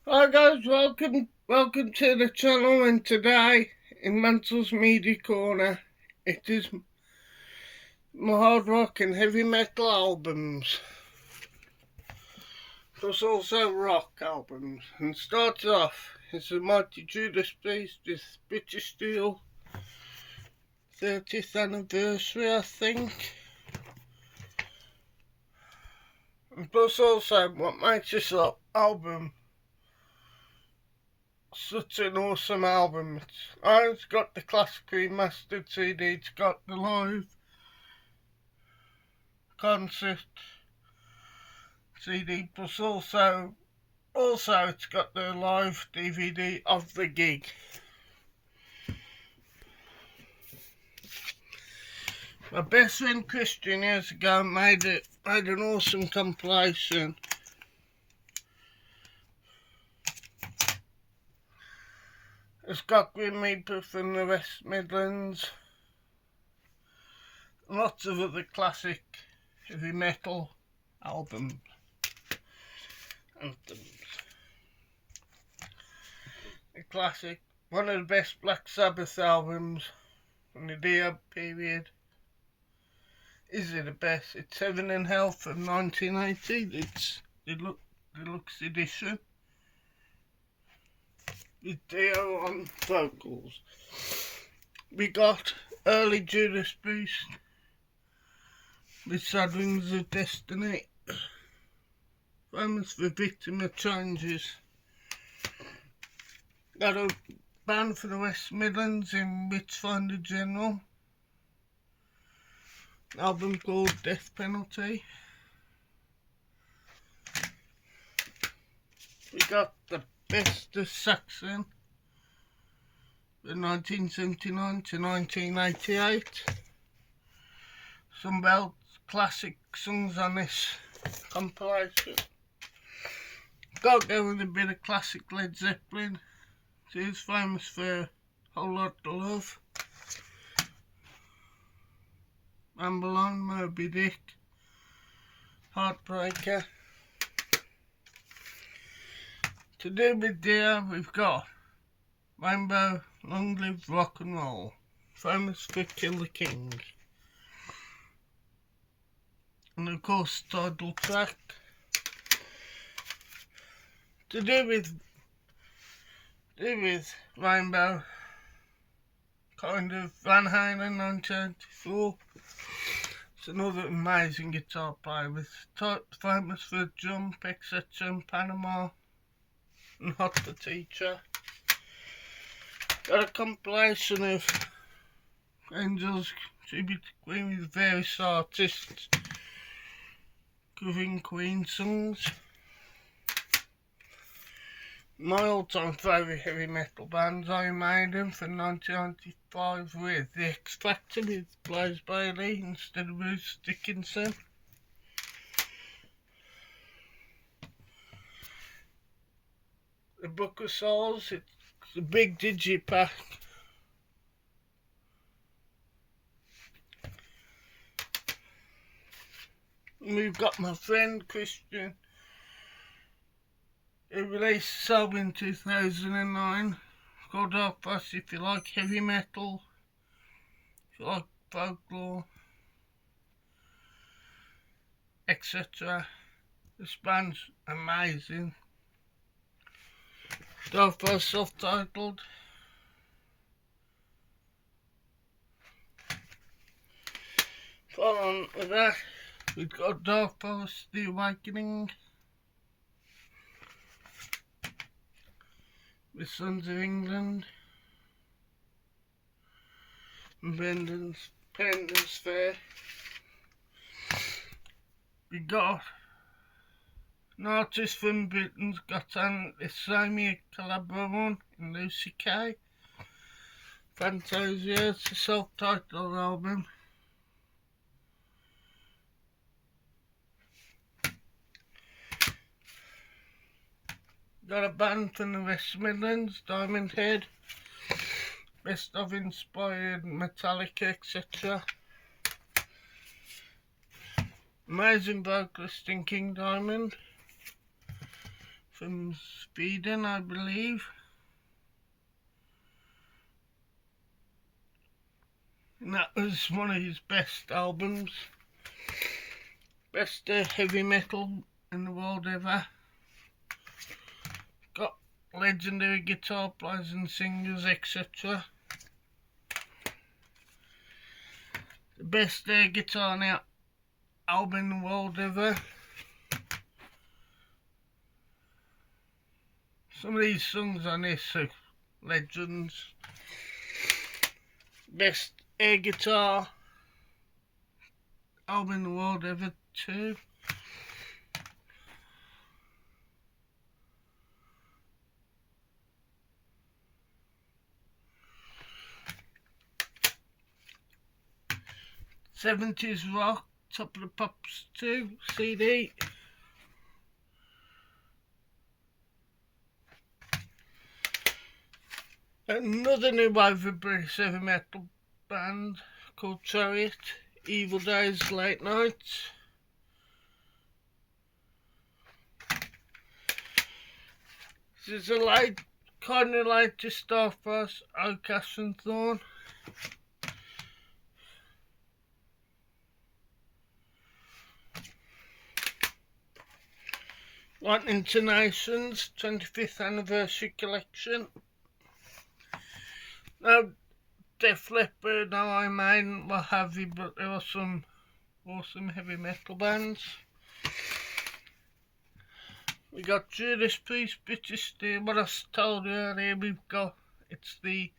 Hi guys, welcome to the channel, and today in Mansel's Media Corner it is my hard rock and heavy metal albums, plus also rock albums. And starts off is the Mighty Judas Priest with British Steel 30th anniversary, I think. And plus also what makes this album such an awesome album. It's got the classic remastered CD, it's got the live concert CD, plus also it's got the live DVD of the gig. My best friend Christian years ago made an awesome compilation. It's got Grim Reaper from the West Midlands, lots of other classic heavy metal anthems. A classic, one of the best Black Sabbath albums from the Dio period. Is it the best? It's Heaven and Hell from 1980. It's the deluxe edition with Dio on vocals. We got early Judas Priest with Sad Wings of Destiny, famous for Victim of Changes. Got a band for the West Midlands in Witchfinder General, an album called Death Penalty. We got the Best of Saxon from 1979 to 1988. Some belt classic songs on this compilation. Got to go with a bit of classic Led Zeppelin. He's famous for a Whole Lot of Love, Ramble On, Moby Dick, Heartbreaker. To do with Dio, we've got Rainbow, Long Live Rock and Roll, famous for Kill the King. And of course, title track. To do with Rainbow, kind of Van Halen 1984. It's another amazing guitar player with famous for Jump, etc. in Panama and Hot the Teacher. Got a compilation of Angels tribute to Queen with various artists covering Queen songs. My all-time favourite heavy metal bands, Iron Maiden from 1995 with The X Factor with Blaze Bayley instead of Bruce Dickinson. The Book of Souls, it's a big digipack. And we've got my friend Christian, who released an album in 2009 called Dark Past. If you like heavy metal, if you like folklore, etc. This band's amazing. Dark Past self-titled. Follow on with that, we've got Dark Past The Awakening with Sons of England and Pendants Fair. We got an artist from Britain's Got Talent, the Samia Calabron and Lucy Kay. Fantasia, it's a self-titled album. Got a band from the West Midlands, Diamond Head, best of inspired Metallica, etc. Amazing vocalist in King Diamond from Sweden, I believe. And that was one of his best albums. Best heavy metal in the world ever. Got legendary guitar players and singers, etc. The best guitar now album in the world ever. Some of these songs on this are legends. Best air guitar album in the world ever too. '70s rock, Top of the Pops 2 CD. Another new wave of British heavy metal band called Chariot, Evil Days, Late Nights. This is a light, kind of like to Starfrost, Outcast and Thorn. Lightning to Nations 25th anniversary collection. Now, Def Leppard, now Iron Maiden, what have you, but there are some awesome heavy metal bands. We got Judas Priest, British Steel, what I told you earlier, it's the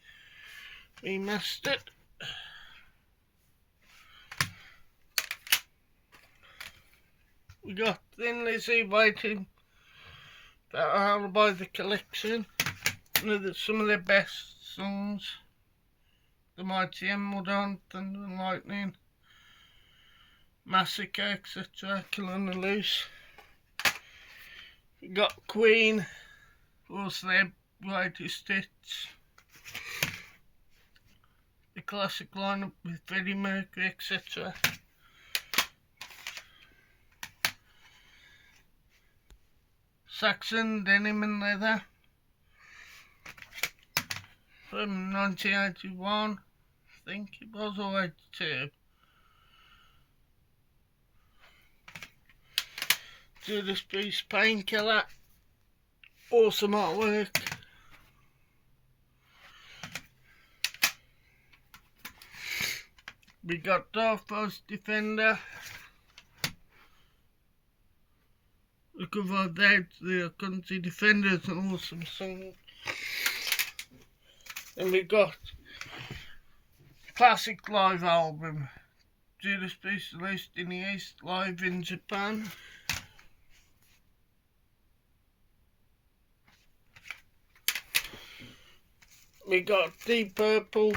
remastered. We got Thin Lizzy waiting for Alibi the collection. Some of their best songs. The Mighty Emerald Hunt, Thunder and Lightning, Massacre, etc. Kill on the Loose. We got Queen, also their greatest hits. The classic lineup with Freddie Mercury, etc. Saxon, Denim and Leather from 1981, I think it was, or 82. Judas Priest, Painkiller, awesome artwork. We got Darfos Defender. We covered that, the Country Defenders, an awesome song. And we got classic live album, Judas Priest released in the East, live in Japan. We got Deep Purple,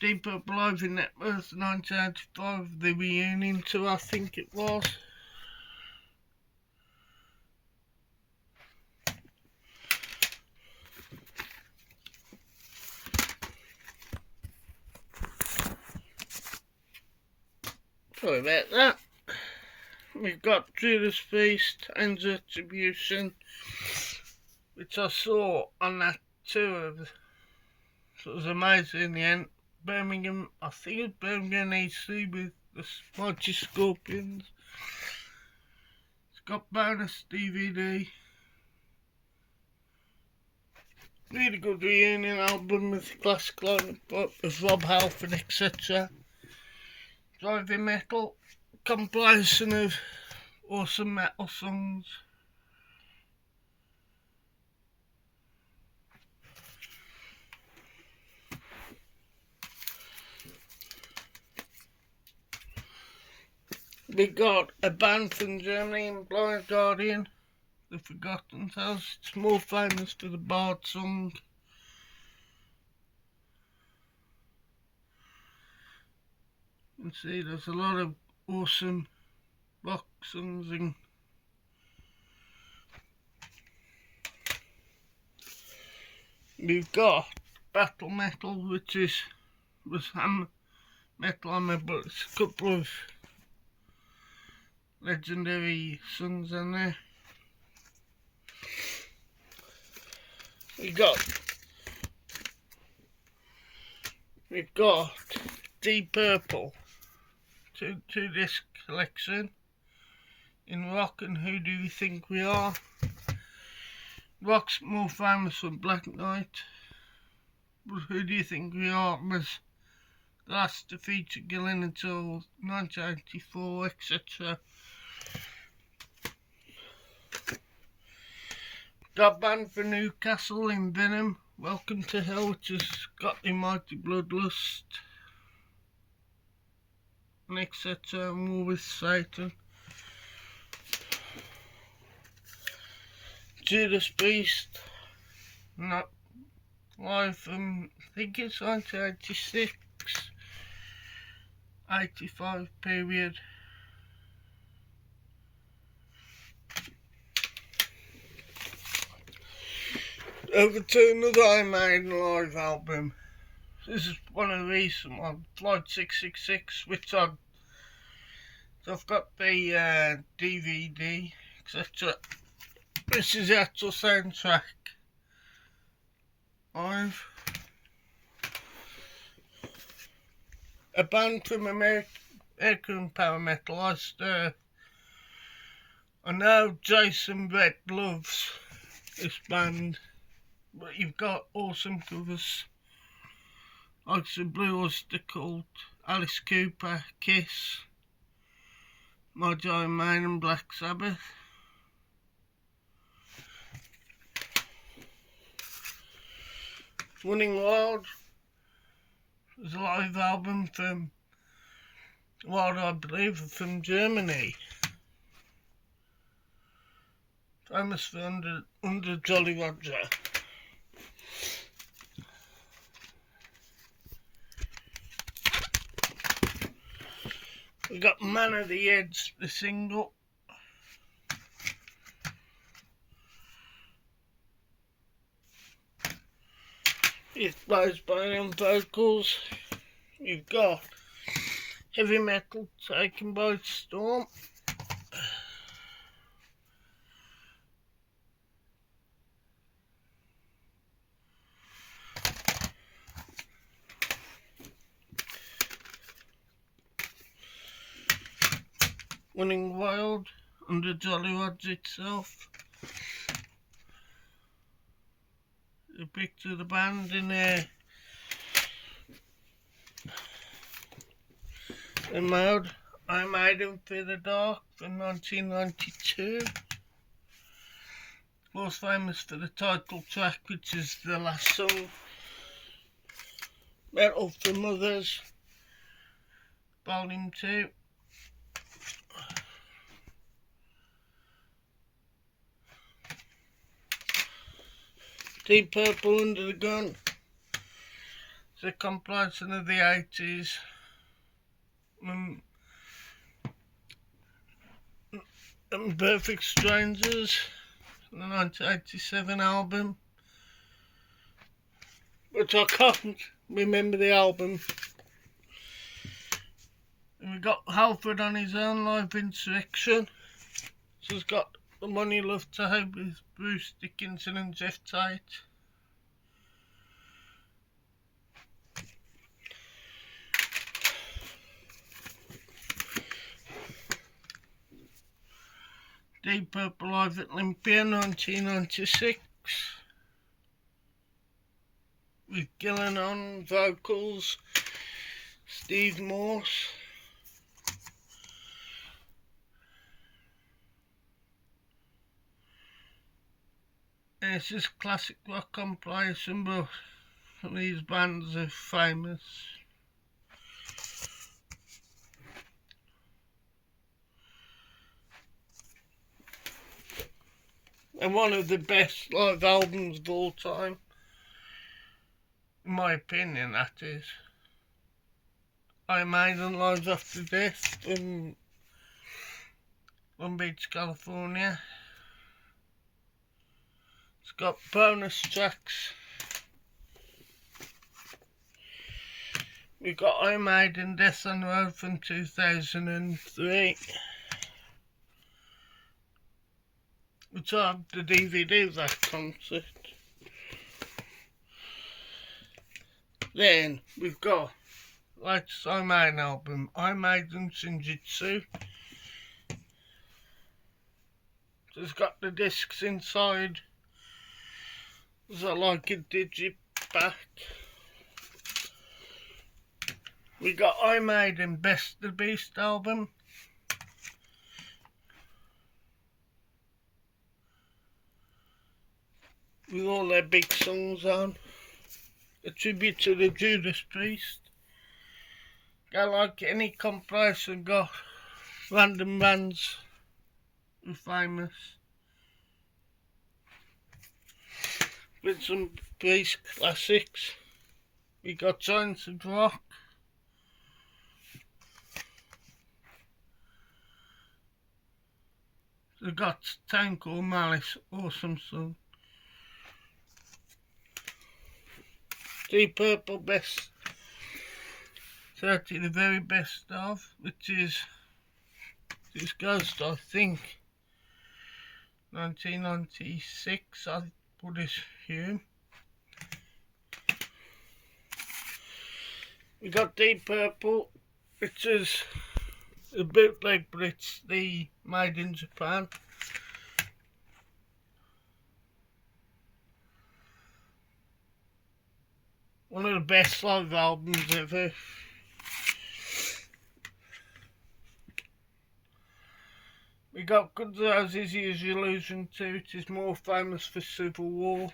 live in Networth 1985, the reunion tour, I think it was. Sorry about that. We've got Judas Priest and Retribution, which I saw on that tour. So it was amazing in the end. Birmingham, I think it's Birmingham AC with the Mighty Scorpions. It's got bonus DVD. Really good reunion album with the classic lineup of Rob Halford, etc. Driving metal, compilation of awesome metal songs. We got a band from Germany, Blind Guardian, The Forgotten Tales. It's more famous for the Bard song. You can see there's a lot of awesome rock songs and we've got Battle Metal, which was Metal Hammer, but it's a couple of legendary songs on there. We've got Deep Purple, two disc collection in rock and Who Do You Think We Are. Rock's more famous for Black Knight, but Who Do You Think We Are was the last to feature Gillan until 1984, etc. Got banned for Newcastle in Venom, Welcome to Hell, which has got the Mighty Bloodlust, and etc. War with Satan. Judas Priest, not live from, I think it's 1986, 85 period. Over to another Iron Maiden live album. This is one of the recent ones, Flight 666, which I've got the DVD, etc. This is the actual soundtrack. Live. A band from American power metal. I know Jason Brett loves this band, but you've got awesome covers like the Blue Oyster Cult, Alice Cooper, Kiss, Iron Maiden and Black Sabbath. Running Wild is a live album from Wild, I believe, from Germany. Famous for Under Jolly Roger. We got Man of the Edge, the single. It's plays by on vocals. You've got Heavy Metal, Taken by Storm. Running Wild, Under Jolly Roger itself. The picture of the band in there. The mode, I Made Him Fear the Dark from 1992. Most famous for the title track, which is the last song. Metal for Mothers, Volume 2. Deep Purple, Under the Gun. It's a compilation of the 80s. And Perfect Strangers, the 1987 album. But I can't remember the album. And we got Halford on his own, Live Insurrection. So he's got The Money Love to Hope with Bruce Dickinson and Jeff Tate. Deep Purple live at Olympia 1996 with Gillan on vocals, Steve Morse. And it's just classic rock compilation, but these bands are famous. And one of the best live albums of all time, in my opinion, that is. Iron Maiden Live After Death in Long Beach, California. It's got bonus tracks. We've got Iron Maiden Death on the Road from 2003. which I have the DVD of that concert. Then we've got latest Iron Maiden album, Iron Maiden Shinjitsu. It's got the discs inside. There's like a digipack. We got Iron Maiden Best of the Beast album. With all their big songs on. A tribute to the Judas Priest. Got like any compilation, got random bands who are famous. With some Priest classics. We got Giants of Rock. We got Town Called Malice, awesome song. Deep Purple Best 30, the very best of, which is, this goes to, I think, 1996, I would assume. We got Deep Purple, which is a bootleg, but it's the made in Japan. One of the best live albums ever. We got Guns N' Roses, Use Your Illusion 2, it is more famous for Civil War.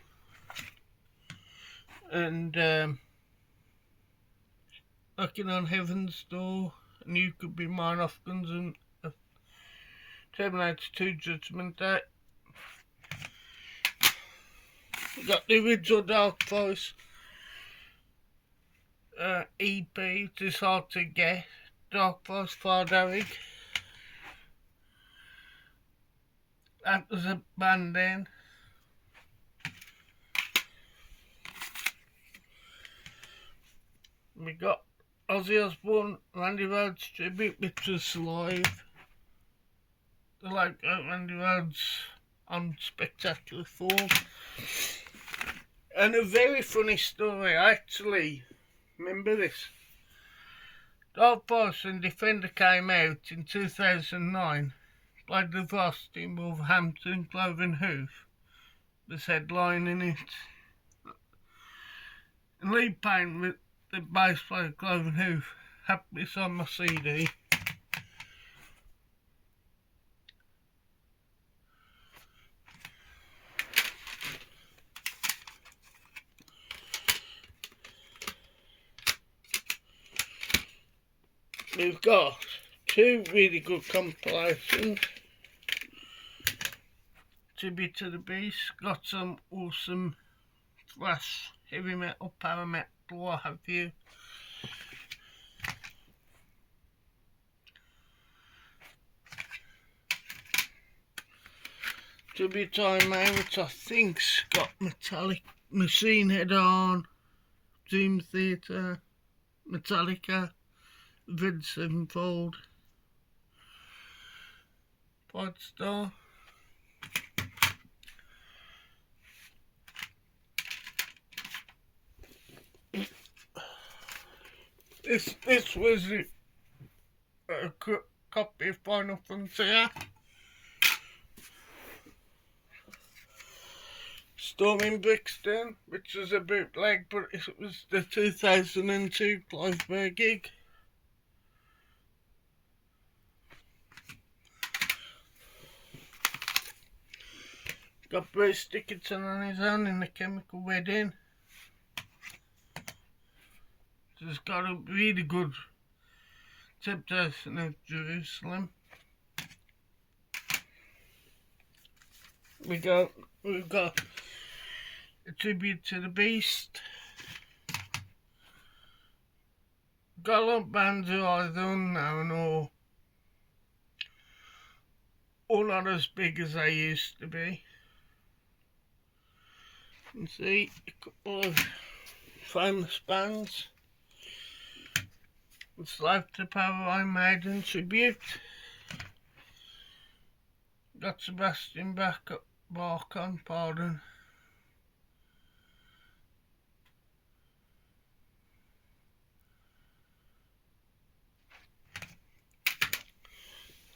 And Knocking on Heaven's Door, and You Could Be Mine off Guns N' Terminator 2 Judgment Day. We got the original Dark Force EP, it is hard to get. Dark Force Fardarig. That was a band then. We got Ozzy Osbourne, Randy Rhoads tribute, which was live. They like Randy Rhoads on spectacular form. And a very funny story, I actually remember this. Dark Force and Defender came out in 2009, played the varsity in Wolverhampton, Cloven Hoof was headlining it. And Lee Payne, with the bass player Cloven Hoof, had this on my CD. We've got two really good compilations. Tribute to the Beast, got some awesome thrash, heavy metal, power metal, what have you. Tribute to Iron Maiden, which I think's got Metallic, Machine Head on, Dream Theater, Metallica, Avenged Sevenfold, Podstar. This was a copy of Final Frontier. Storming Brixton, which was a bootleg, but it was the 2002 Clive gig. Got Bruce Dickinson on his own in The Chemical Wedding. It's got a really good Temptation of Jerusalem. We've got a Tribute to the Beast. Got a lot of bands who are either unknown or not as big as they used to be. You can see a couple of famous bands. It's Life to Power Iron Maiden tribute. got Sebastian Bach on, pardon.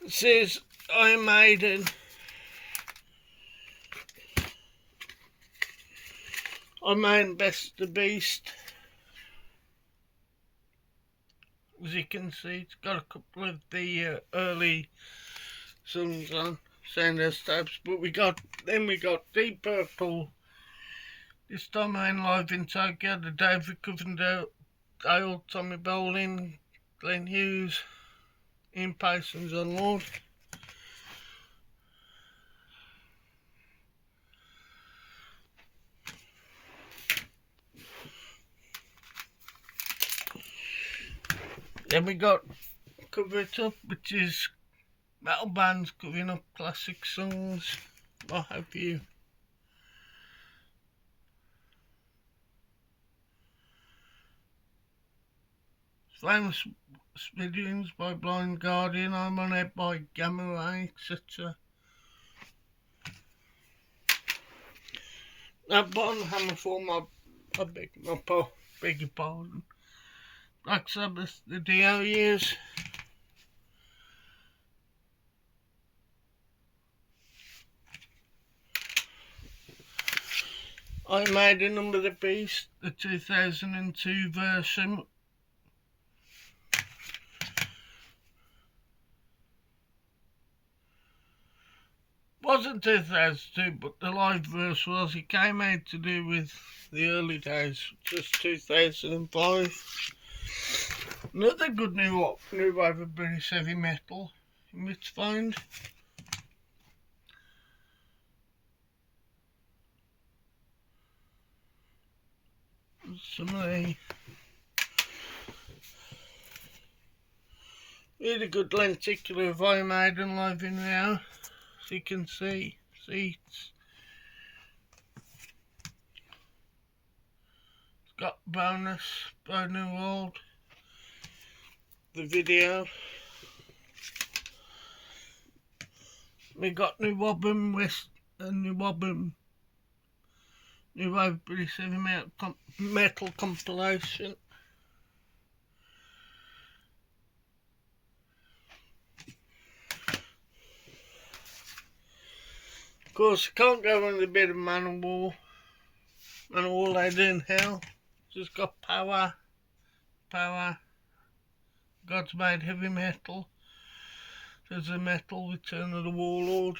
This is Iron Maiden. Iron Maiden Best of the Beast. As you can see, it's got a couple of the early songs on, Soundhouse Tapes, but we got Deep Purple. This time I'm live in Tokyo, the David Coverdale, Tommy Bolin, Glenn Hughes, Ian Parsons on Lord. Then we got Cover It Up, which is metal bands covering up classic songs, what have you. Famous videos by Blind Guardian, I'm on it by Gamma Ray, etc. That bottom hammer form, I beg your pardon. Black Sabbath, the Dio years. I made a Number of the Beast, the 2002 version. Wasn't 2002, but the live verse was. It came out to do with the early days, which was 2005. Another good new wave of British heavy metal in which find. Some of the really good lenticular of Iron Maiden live in now. As you can see, seats. It's got bonus by New World. The video. We got New Wobham West and New Wobham New Wave British Heavy Metal compilation. Of course, I can't go on the bit of Manowar. Manowar Laid in Hell. Just got Power. God's Made Heavy Metal. There's a Metal, Return of the Warlord.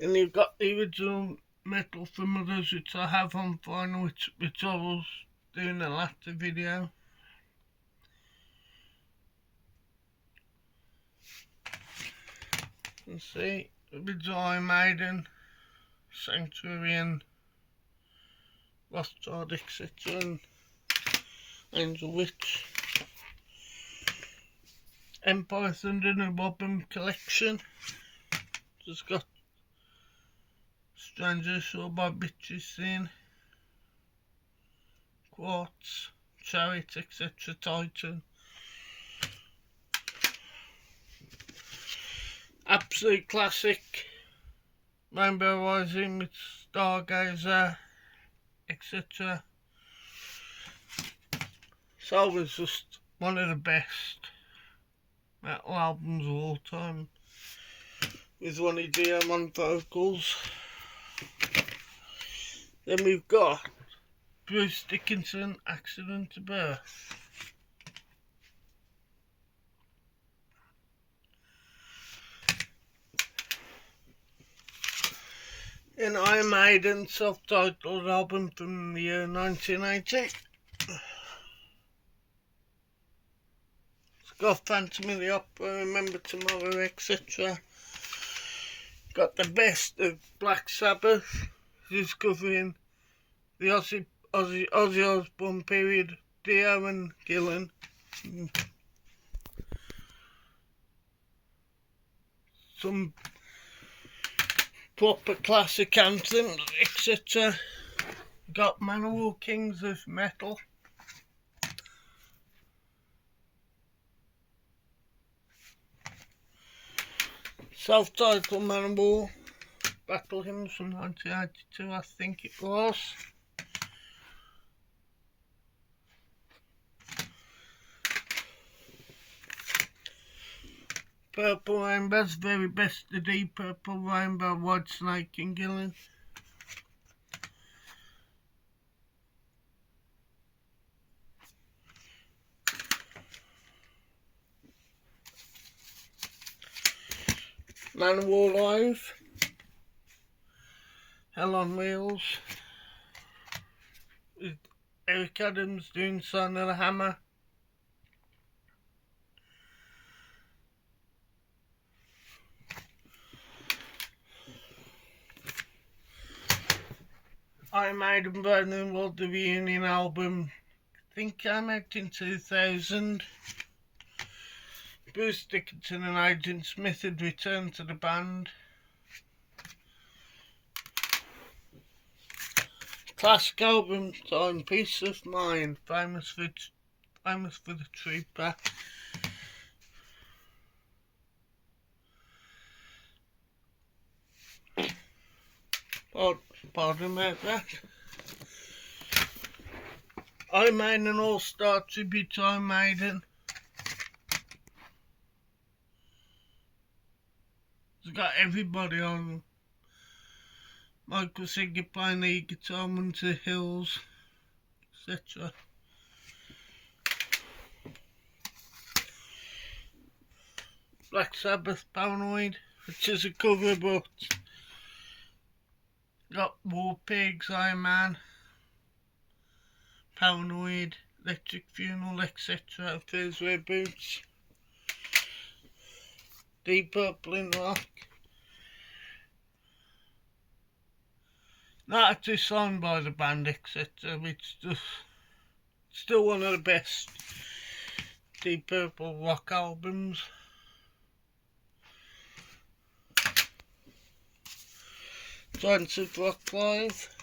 And you've got the original Metal from others, which I have on vinyl, which I was doing a latter video. You see, original Iron Maiden, Sanctuary and Rothschild, etc. and Angel Witch. Empire Thunder and Wobham collection. Just got Stranger Shore by Bitches Sin, Quartz, Chariot, etc. Titan. Absolute classic. Rainbow Rising with Stargazer, etc. So it was just one of the best metal albums of all time, with Ronnie Dio on vocals. Then we've got Bruce Dickinson, Accident to Birth. An Iron Maiden self-titled album from the year 1980. It's got Phantom of the Opera, Remember Tomorrow, etc. Got the Best of Black Sabbath, discovering the Ozzy Osbourne period, Dio and Gillan. Some proper classic anthems, etc. Got Manowar, Kings of Metal. Self-titled Manowar Battle Hymns from 1982, I think it was. Purple Rainbow's Very Best of Deep Purple Rainbow, White Snake and Gillen. Manowar Live, Hell on Wheels, with Eric Adams doing Sign of the Hammer. Iron Maiden Burning World, the reunion album, I think came out in 2000. Bruce Dickinson and Agent Smith had returned to the band. Classic album time, Peace of Mind, famous for the Trooper. Pardon about that. Iron Maiden All-Star Tribute to Iron Maiden. It's got everybody on. Michael Singer playing the guitar, Munter Hills, etc. Black Sabbath Paranoid, which is a cover, but got War Pigs, Iron Man, Paranoid, Electric Funeral, etc. Fizz Wear Boots, Deep Purple in Rock. Not actually signed by the band, etc. It's just still one of the best Deep Purple rock albums. Giants of Rock Live.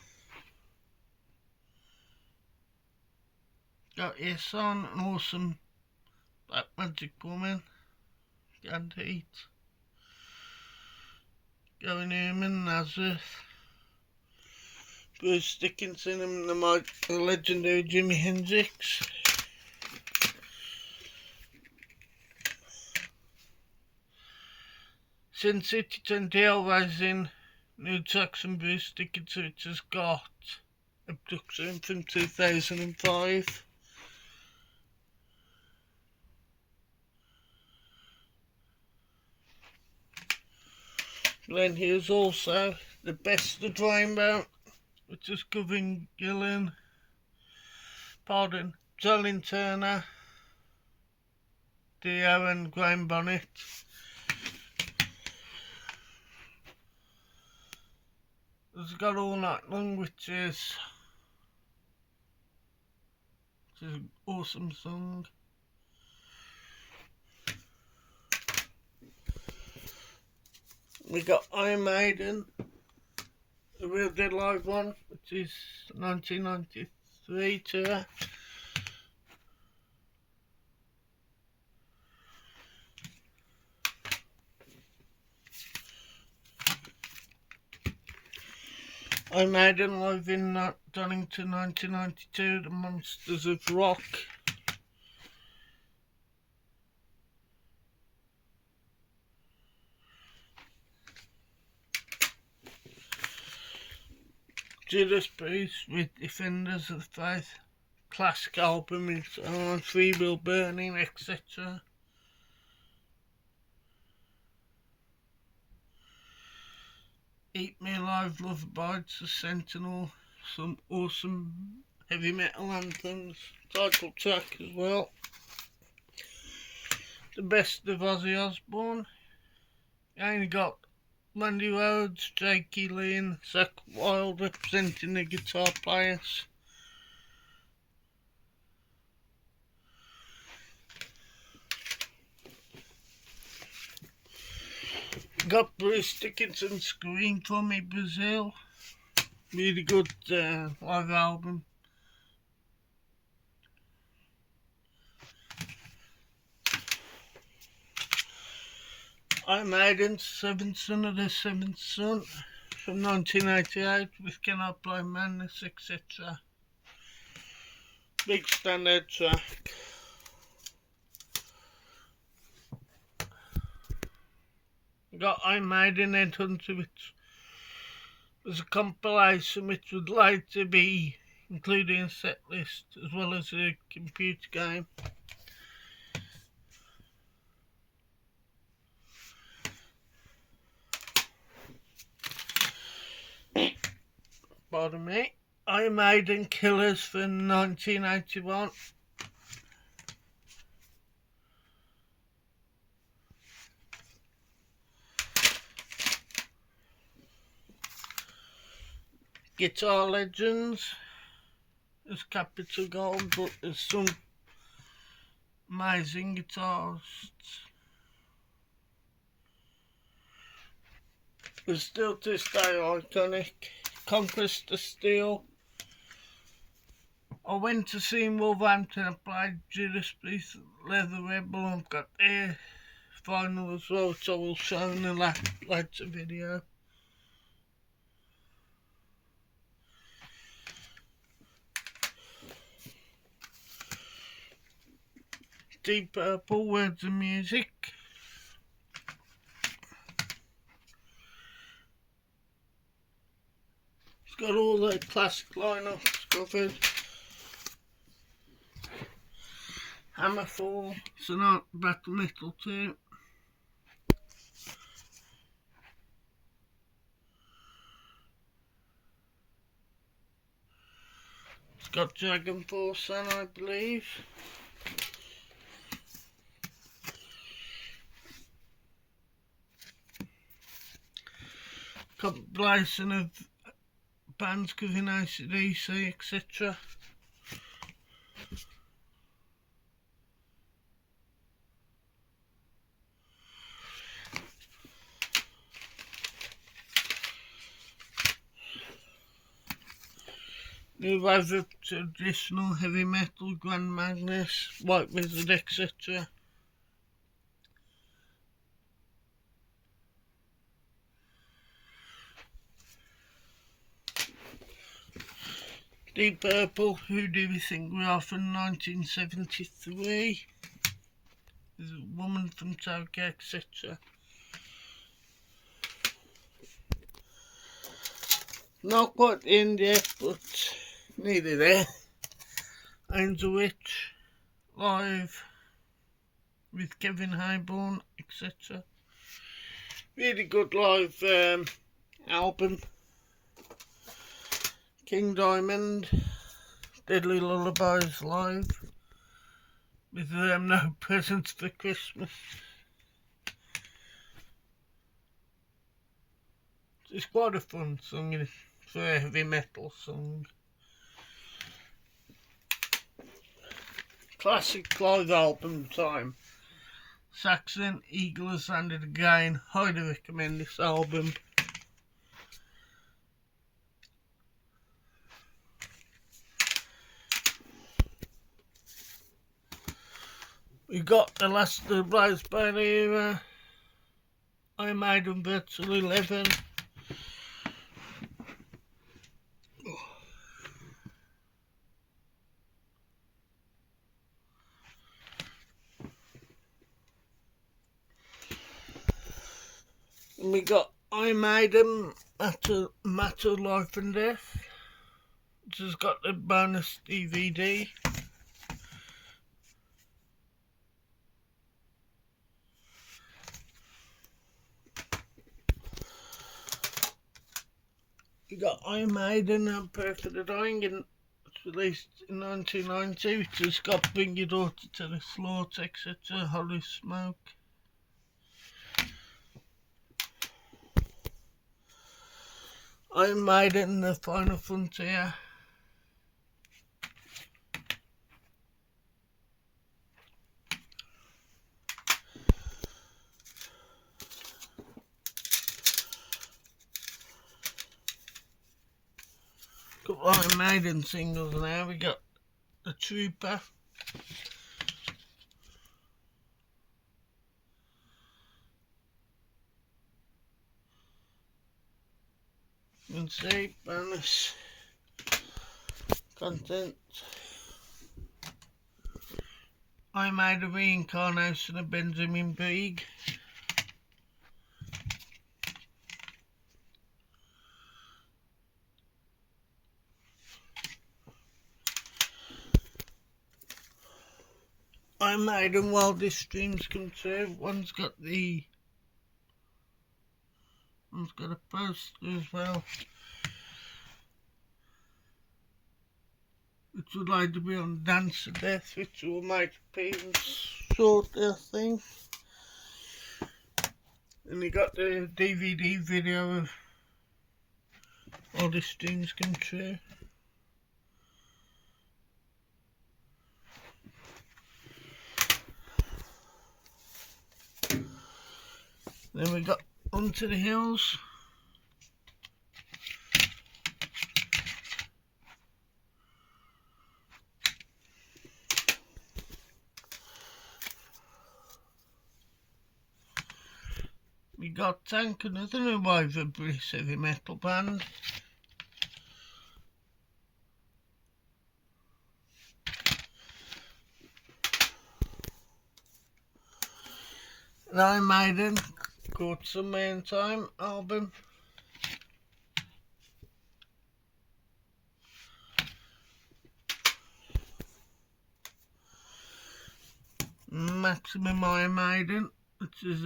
Got Yes On, an awesome Black Magic Woman, Canned Heat, Gary Newman, Nazareth, Bruce Dickinson and the legendary Jimi Hendrix. Sin City 20 Rising, new tracks from Bruce Dickinson, which has got Abduction from 2005. Then here's also The Best of Rainbow, which is covering Jolene Turner, Dio and Graham Bonnet. It's got All Night Long, which is an awesome song. We got Iron Maiden, the Real Dead Live one, which is 1993 tour. Iron Maiden live in Donington 1992, The Monsters of Rock. Judas Priest with Defenders of the Faith, classic album, it's on Free Will Burning, etc. Eat Me Alive, Love Abides, The Sentinel, some awesome heavy metal anthems, title track as well. The Best of Ozzy Osbourne. You only got Randy Rhoads, Jakey Lee and Zakk Wylde representing the guitar players. Got Bruce Dickinson, Scream For Me Brazil. Really good live album. Iron Maiden, Seventh Son of the Seventh Son from 1988 with Cannot Blind Madness, etc. Big standard track. Got Iron Maiden Headhunter, which was a compilation which would later be including a set list as well as a computer game. Pardon me. Iron Maiden Killers from 1981. Guitar Legends is capital gold, but there's some amazing guitarists. But still to this day iconic. Conquest of Steel. I went to see Wolverhampton and played Judas Priest, Leather Rebel. I've got their final as well, which I will show in the later video. Deep Purple, Words and Music. It's got all the classic lineups covered. Hammerfall, Sonata Battle Metal 2. It's got Dragon Force on, I believe. Compilation of bands covering AC/DC, etc. New wave of traditional heavy metal, Grand Magnus, White Wizard, etc. Deep Purple, Who Do We Think We Are from 1973. There's a Woman from Tokyo, etc. Not quite in yet, but nearly there. Angel Witch, live with Kevin Hayborn, etc. Really good live album. King Diamond, Deadly Lullabies live with No Presents for Christmas. It's quite a fun song for a heavy metal song. Classic live album time. Saxon, Eagle Has Landed Again. Highly recommend this album. We got the last of the Blaze Bayley era. Iron Maiden Virtual 11. And we got Iron Maiden Matter Life and Death, which has got the bonus DVD. We got Iron Maiden and Prayer for the Dying, and it's released in 1990, which has got Bring Your Daughter to the Slaughter, etc. Holy Smoke. Iron Maiden, The Final Frontier. Got Iron Maiden singles now. We got The Trooper. You can see bonus content. I made a reincarnation of Benjamin Beeg. I made them while this stream's come true. One's got a poster as well, which would like to be on Dance of Death, which will make appearance shortly, I think. And you got the DVD video of all the streams come true. Then we got Onto the Hills. We got Tank, another new wave of British heavy metal band. An Iron Maiden called Summer in Time album. Maximum Iron Maiden, which is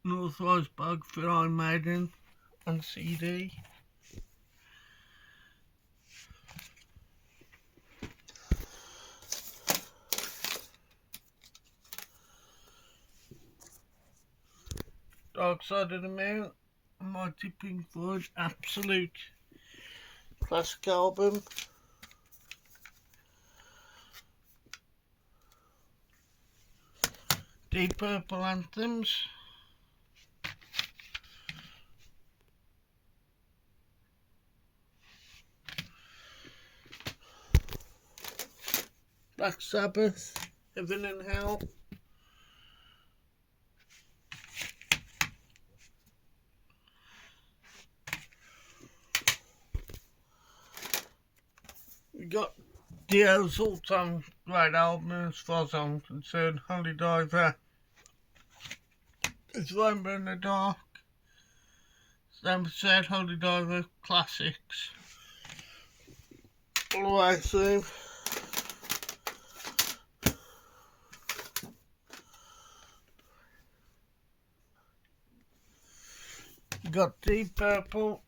Northwise Bug for Iron Maiden on CD. Dark Side of the Moon, Mighty Pink Floyd, absolute classic album. Deep Purple Anthems. Black Sabbath, Heaven and Hell. We got Dio's all-time great album as far as I'm concerned, Holy Diver. It's Rainbow in the Dark. Same said, Holy Diver, classics. All the way through. We got Deep Purple,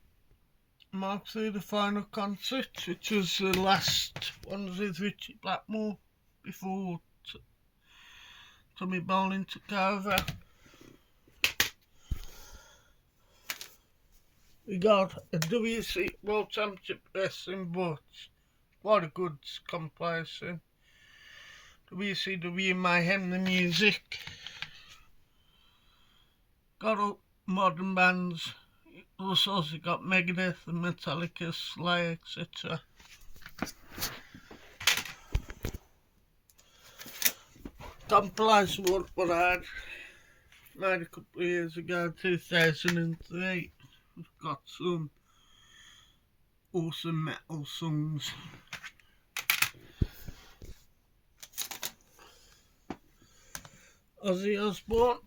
Mark III, the Final Concert, which was the last one with Richie Blackmore before Tommy Bolin took over. We got a WC World Championship Wrestling, but quite a good compilation. WCW Mayhem the Music. Got all modern bands. Also got Megadeth and Metallica, Slayer, etc. Compilation what I had made a couple of years ago, 2003. We've got some awesome metal songs. Ozzy Osbourne.